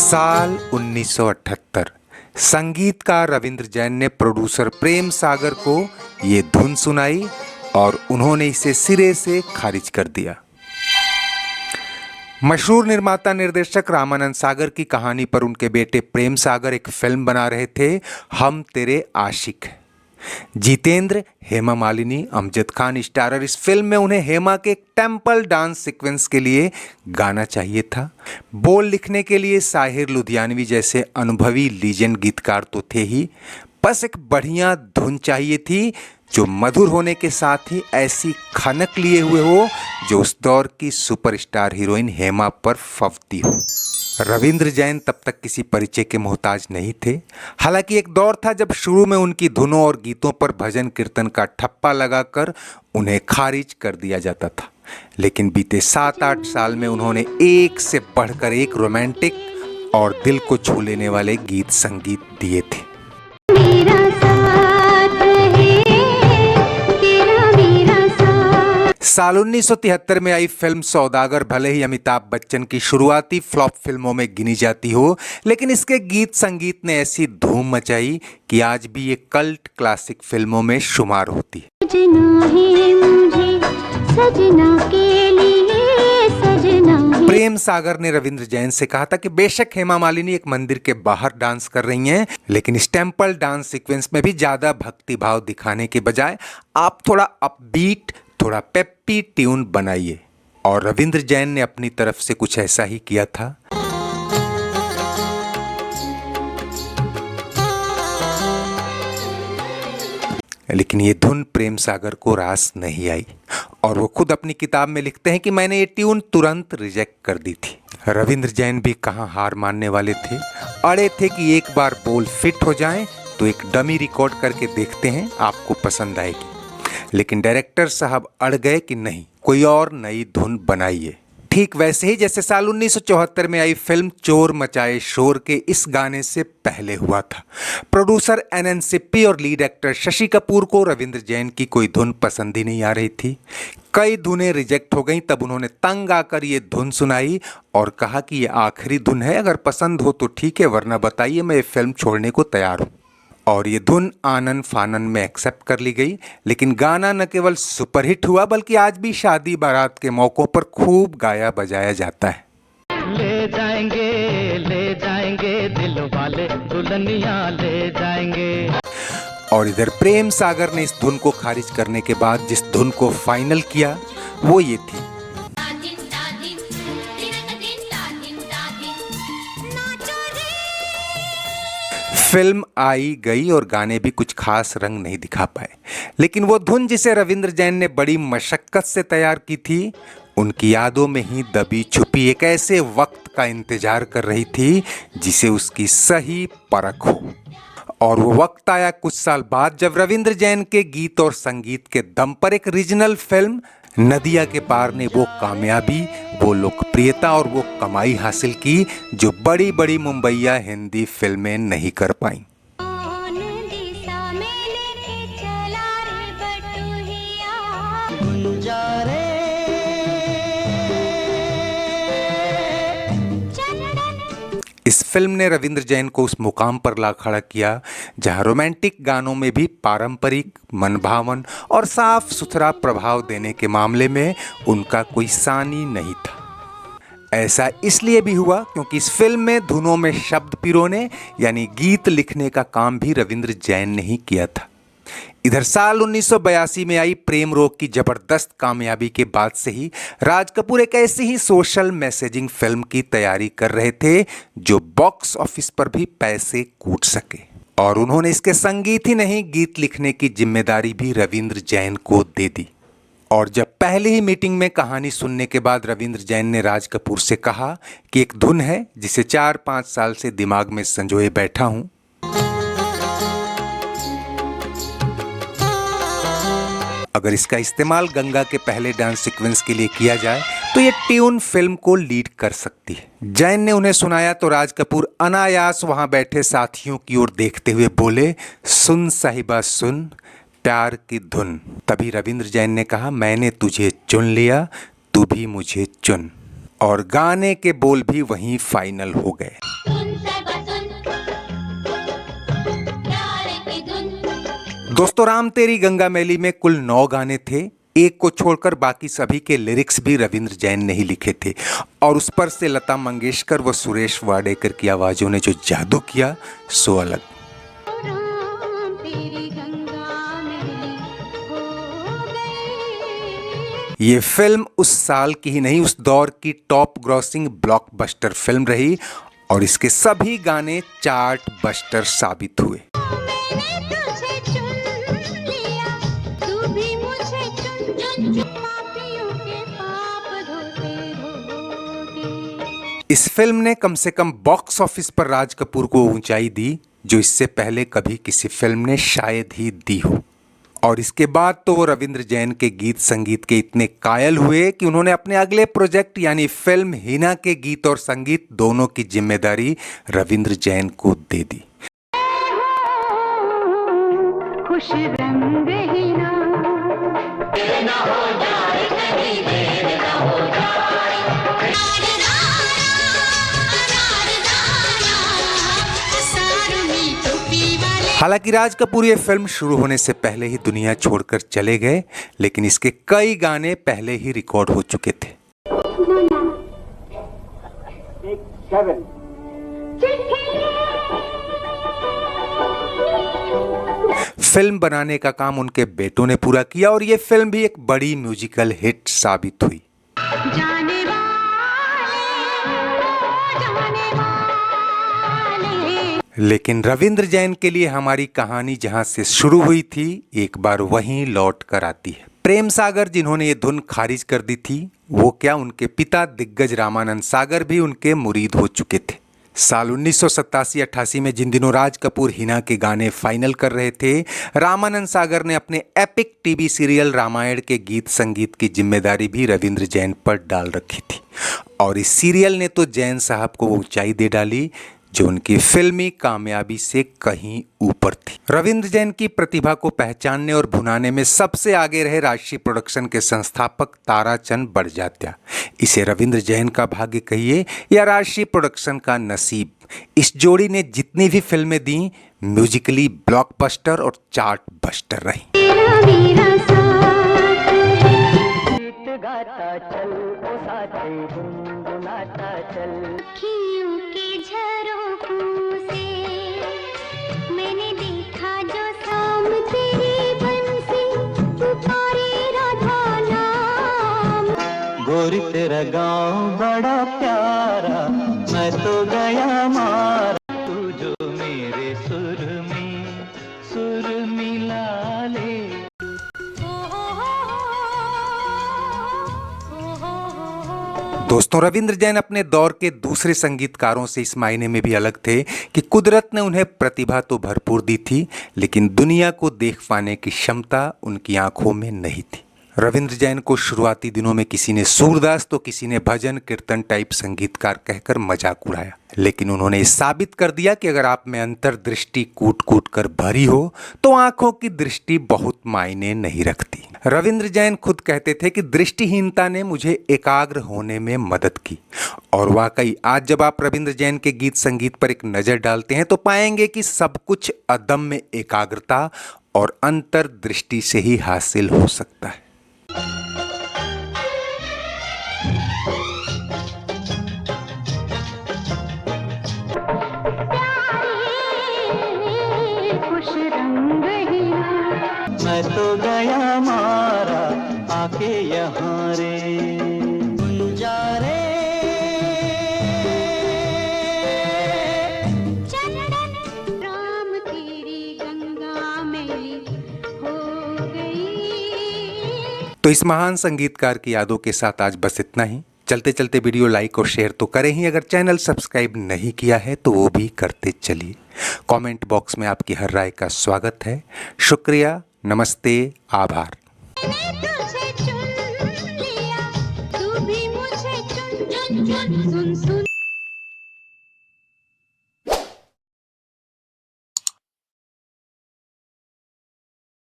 साल 1978 संगीतकार रविंद्र जैन ने प्रोड्यूसर प्रेम सागर को ये धुन सुनाई और उन्होंने इसे सिरे से खारिज कर दिया। मशहूर निर्माता निर्देशक रामानंद सागर की कहानी पर उनके बेटे प्रेम सागर एक फिल्म बना रहे थे, हम तेरे आशिक। जितेंद्र, हेमा मालिनी, अमजद खान स्टारर इस फिल्म में उन्हें हेमा के एक टेम्पल डांस सीक्वेंस के लिए गाना चाहिए था। बोल लिखने के लिए साहिर लुधियानवी जैसे अनुभवी लीजेंड गीतकार तो थे ही, बस एक बढ़िया धुन चाहिए थी जो मधुर होने के साथ ही ऐसी खनक लिए हुए हो जो उस दौर की सुपरस्टार हीरोइन हेमा पर फबती हो। रविंद्र जैन तब तक किसी परिचय के मोहताज नहीं थे। हालांकि एक दौर था जब शुरू में उनकी धुनों और गीतों पर भजन कीर्तन का ठप्पा लगाकर उन्हें खारिज कर दिया जाता था, लेकिन बीते 7-8 साल में उन्होंने एक से बढ़कर एक रोमांटिक और दिल को छू लेने वाले गीत संगीत दिए थे। साल 1973 में आई फिल्म सौदागर भले ही अमिताभ बच्चन की शुरुआती फ्लॉप फिल्मों में गिनी जाती हो, लेकिन इसके गीत संगीत ने ऐसी धूम मचाई कि आज भी ये कल्ट क्लासिक फिल्मों में शुमार होती है। प्रेम सागर ने रविंद्र जैन से कहा था कि बेशक हेमा मालिनी एक मंदिर के बाहर डांस कर रही हैं, लेकिन इस टेम्पल डांस सीक्वेंस में भी ज्यादा भक्ति भाव दिखाने के बजाय आप थोड़ा अपबीट, थोड़ा पेप्पी ट्यून बनाइए। और रविंद्र जैन ने अपनी तरफ से कुछ ऐसा ही किया था। लेकिन ये धुन प्रेम सागर को रास नहीं आई और वो खुद अपनी किताब में लिखते हैं कि मैंने ये ट्यून तुरंत रिजेक्ट कर दी थी। रविंद्र जैन भी कहाँ हार मानने वाले थे, अड़े थे कि एक बार बोल फिट हो जाएं तो एक डमी रिकॉर्ड करके देखते हैं, आपको पसंद आएगी। लेकिन डायरेक्टर साहब अड़ गए कि नहीं, कोई और नई धुन बनाइए। ठीक वैसे ही जैसे साल 1974 में आई फिल्म चोर मचाए शोर के इस गाने से पहले हुआ था। प्रोड्यूसर एनएन सिप्पी और लीड एक्टर शशि कपूर को रविंद्र जैन की कोई धुन पसंद ही नहीं आ रही थी। कई धुनें रिजेक्ट हो गईं, तब उन्होंने तंग आकर ये धुन सुनाई और कहा कि ये आखिरी धुन है, अगर पसंद हो तो ठीक है, वरना बताइए, मैं ये फिल्म छोड़ने को तैयार हूँ। और ये धुन आनन फानन में एक्सेप्ट कर ली गई। लेकिन गाना न केवल सुपरहिट हुआ बल्कि आज भी शादी बारात के मौकों पर खूब गाया बजाया जाता है। ले जाएंगे दिल वाले दुल्हनिया ले जाएंगे। और इधर प्रेम सागर ने इस धुन को खारिज करने के बाद जिस धुन को फाइनल किया वो ये थी। फिल्म आई गई और गाने भी कुछ खास रंग नहीं दिखा पाए, लेकिन वो धुन जिसे रविंद्र जैन ने बड़ी मशक्कत से तैयार की थी, उनकी यादों में ही दबी छुपी एक ऐसे वक्त का इंतजार कर रही थी जिसे उसकी सही परख हो। और वो वक्त आया कुछ साल बाद जब रविंद्र जैन के गीत और संगीत के दम पर एक रीजनल फिल्म नदिया के पार ने वो कामयाबी, वो लोकप्रियता और वो कमाई हासिल की जो बड़ी बड़ी मुंबईया हिंदी फिल्में नहीं कर पाईं। इस फिल्म ने रविंद्र जैन को उस मुकाम पर ला खड़ा किया जहां रोमांटिक गानों में भी पारंपरिक, मनभावन और साफ सुथरा प्रभाव देने के मामले में उनका कोई सानी नहीं था। ऐसा इसलिए भी हुआ क्योंकि इस फिल्म में धुनों में शब्द पिरोने यानी गीत लिखने का काम भी रविंद्र जैन ने ही किया था। इधर साल 1982 में आई प्रेम रोग की जबरदस्त कामयाबी के बाद से ही राज कपूर एक ऐसी ही सोशल मैसेजिंग फिल्म की तैयारी कर रहे थे जो बॉक्स ऑफिस पर भी पैसे कूट सके। और उन्होंने इसके संगीत ही नहीं, गीत लिखने की जिम्मेदारी भी रविंद्र जैन को दे दी। और जब पहली ही मीटिंग में कहानी सुनने के बाद रविंद्र जैन ने राज कपूर से कहा कि एक धुन है जिसे 4-5 साल से दिमाग में संजोए बैठा हूं, अगर इसका इस्तेमाल गंगा के पहले डांस सीक्वेंस के लिए किया जाए तो ये ट्यून फिल्म को लीड कर सकती है। जैन ने उन्हें सुनाया तो राज कपूर अनायास वहां बैठे साथियों की ओर देखते हुए बोले, सुन साहिबा सुन, प्यार की धुन। तभी रविंद्र जैन ने कहा, मैंने तुझे चुन लिया, तू भी मुझे चुन। और गाने के बोल भी वहीं फाइनल हो गए। दोस्तों, राम तेरी गंगा मैली में कुल 9 गाने थे। एक को छोड़कर बाकी सभी के लिरिक्स भी रविंद्र जैन ने ही लिखे थे और उस पर से लता मंगेशकर व सुरेश वाडेकर की आवाजों ने जो जादू किया सो अलग। ये फिल्म उस साल की ही नहीं, उस दौर की टॉप ग्रॉसिंग ब्लॉकबस्टर फिल्म रही और इसके सभी गाने चार्ट बस्टर साबित हुए। इस फिल्म ने कम से कम बॉक्स ऑफिस पर राज कपूर को ऊंचाई दी जो इससे पहले कभी किसी फिल्म ने शायद ही दी हो। और इसके बाद तो वो रविंद्र जैन के गीत संगीत के इतने कायल हुए कि उन्होंने अपने अगले प्रोजेक्ट यानी फिल्म हिना के गीत और संगीत दोनों की जिम्मेदारी रविंद्र जैन को दे दी। खुश रंग हिना ना हो जाए कहीं देर ना हो जाए। हालांकि राज कपूर ये फिल्म शुरू होने से पहले ही दुनिया छोड़कर चले गए, लेकिन इसके कई गाने पहले ही रिकॉर्ड हो चुके थे। फिल्म बनाने का काम उनके बेटों ने पूरा किया और ये फिल्म भी एक बड़ी म्यूजिकल हिट साबित हुई। लेकिन रविंद्र जैन के लिए हमारी कहानी जहां से शुरू हुई थी एक बार वहीं लौट कर आती है। प्रेम सागर जिन्होंने ये धुन खारिज कर दी थी, वो क्या उनके पिता दिग्गज रामानंद सागर भी उनके मुरीद हो चुके थे। साल 1987-88 में जिन दिनों राज कपूर हिना के गाने फाइनल कर रहे थे, रामानंद सागर ने अपने एपिक टीवी सीरियल रामायण के गीत संगीत की जिम्मेदारी भी रविंद्र जैन पर डाल रखी थी और इस सीरियल ने तो जैन साहब को ऊंचाई दे डाली जो उनकी फिल्मी कामयाबी से कहीं ऊपर थी। रविंद्र जैन की प्रतिभा को पहचानने और भुनाने में सबसे आगे रहे राजश्री प्रोडक्शन के संस्थापक ताराचंद बड़जात्या। इसे रविंद्र जैन का भाग्य कहिए या राजश्री प्रोडक्शन का नसीब, इस जोड़ी ने जितनी भी फिल्में दी म्यूजिकली ब्लॉकबस्टर और चार्ट बस्टर रही। गोरी तेरा गाँव बड़ा प्यारा, मैं तो गया मारा, तू जो मेरे सुर मिला ले। दोस्तों, रविंद्र जैन अपने दौर के दूसरे संगीतकारों से इस मायने में भी अलग थे कि कुदरत ने उन्हें प्रतिभा तो भरपूर दी थी, लेकिन दुनिया को देख पाने की क्षमता उनकी आंखों में नहीं थी। रविंद्र जैन को शुरुआती दिनों में किसी ने सूरदास तो किसी ने भजन कीर्तन टाइप संगीतकार कहकर मजाक उड़ाया, लेकिन उन्होंने साबित कर दिया कि अगर आप में अंतर्दृष्टि कूट कूट कर भरी हो तो आंखों की दृष्टि बहुत मायने नहीं रखती। रविंद्र जैन खुद कहते थे कि दृष्टिहीनता ने मुझे एकाग्र होने में मदद की और वाकई आज जब आप रविंद्र जैन के गीत संगीत पर एक नजर डालते हैं तो पाएंगे कि सब कुछ अदम्य एकाग्रता और अंतर्दृष्टि से ही हासिल हो सकता है। मैं तो गया मारा आके यहाँ रे रे राम तेरी गंगा मैली हो गई। तो इस महान संगीतकार की यादों के साथ आज बस इतना ही। चलते चलते वीडियो लाइक और शेयर तो करें ही, अगर चैनल सब्सक्राइब नहीं किया है तो वो भी करते चलिए। कमेंट बॉक्स में आपकी हर राय का स्वागत है। शुक्रिया, नमस्ते, आभार। तुझे चुन लिया, तू भी मुझे चुन चुन चुन सुन सुन।